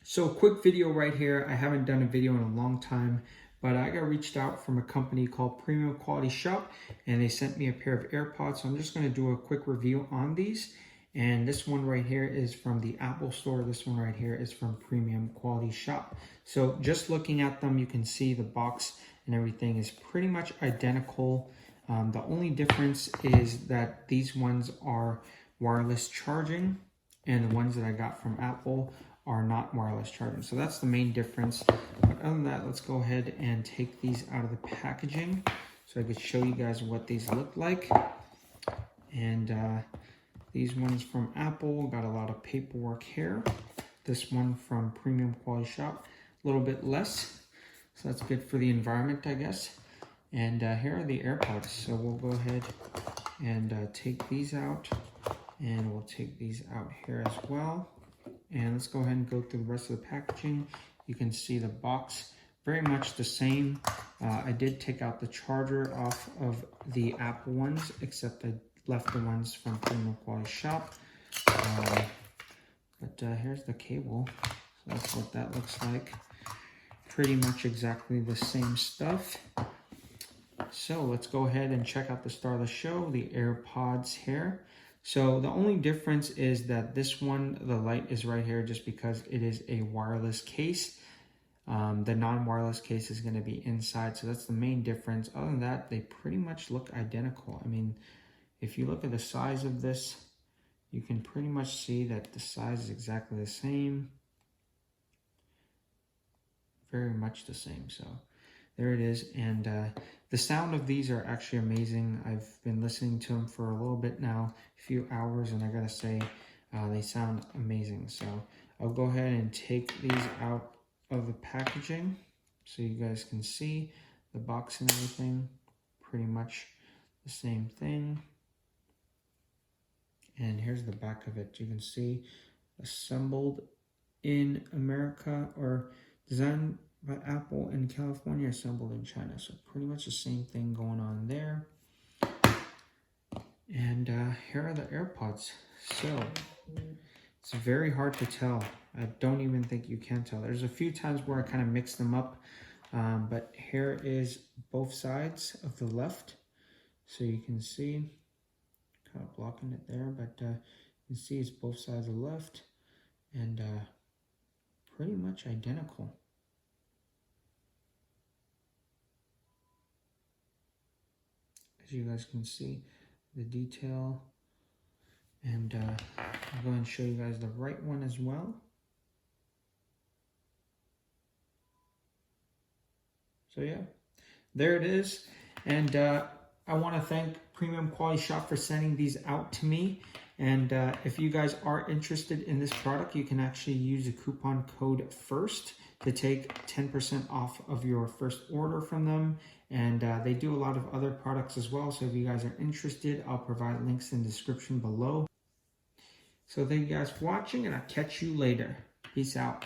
So quick video right here. I haven't done a video in a long time, but I got reached out from a company called Premium Quality Shop and they sent me a pair of AirPods. So I'm just going to do a quick review on these. And this one right here is from the Apple store. This one right here is from Premium Quality Shop. So just looking at them, you can see the box and everything is pretty much identical. The only difference is that these ones are wireless charging and the ones that I got from Apple are not wireless charging. So that's the main difference. But other than that, let's go ahead and take these out of the packaging so I could show you guys what these look like. And these ones from Apple got a lot of paperwork here. This one from Premium Quality Shop, a little bit less. So that's good for the environment, I guess. And here are the AirPods. So we'll go ahead and take these out. And we'll take these out here as well. And let's go ahead and go through the rest of the packaging. You can see the box, very much the same. I did take out the charger off of the Apple ones, except I left the ones from Premium Quality Shop. But here's the cable. So that's what that looks like. Pretty much exactly the same stuff. So let's go ahead and check out the star of the show, the AirPods here. So the only difference is that this one, the light is right here just because it is a wireless case. The non-wireless case is going to be inside. So that's the main difference. Other than that, they pretty much look identical. I mean, if you look at the size of this, you can pretty much see that the size is exactly the same. Very much the same. So there it is. And the sound of these are actually amazing. I've been listening to them for a little bit now, a few hours, and I gotta say, they sound amazing. So I'll go ahead and take these out of the packaging so you guys can see the box and everything. Pretty much the same thing. And here's the back of it. You can see assembled in America, or designed by Apple in California, assembled in China. So pretty much the same thing going on there. And here are the AirPods. So it's very hard to tell. I don't even think you can tell. There's a few times where I kind of mix them up. But here is both sides of the left. So you can see, kind of blocking it there, but you can see it's both sides of the left. And pretty much identical. As you guys can see, the detail. And I'll go and show you guys the right one as well. So yeah, there it is. And I want to thank Premium Quality Shop for sending these out to me. And if you guys are interested in this product, you can actually use the coupon code FIRST to take 10% off of your first order from them. And they do a lot of other products as well. So if you guys are interested, I'll provide links in the description below. So thank you guys for watching, and I'll catch you later. Peace out.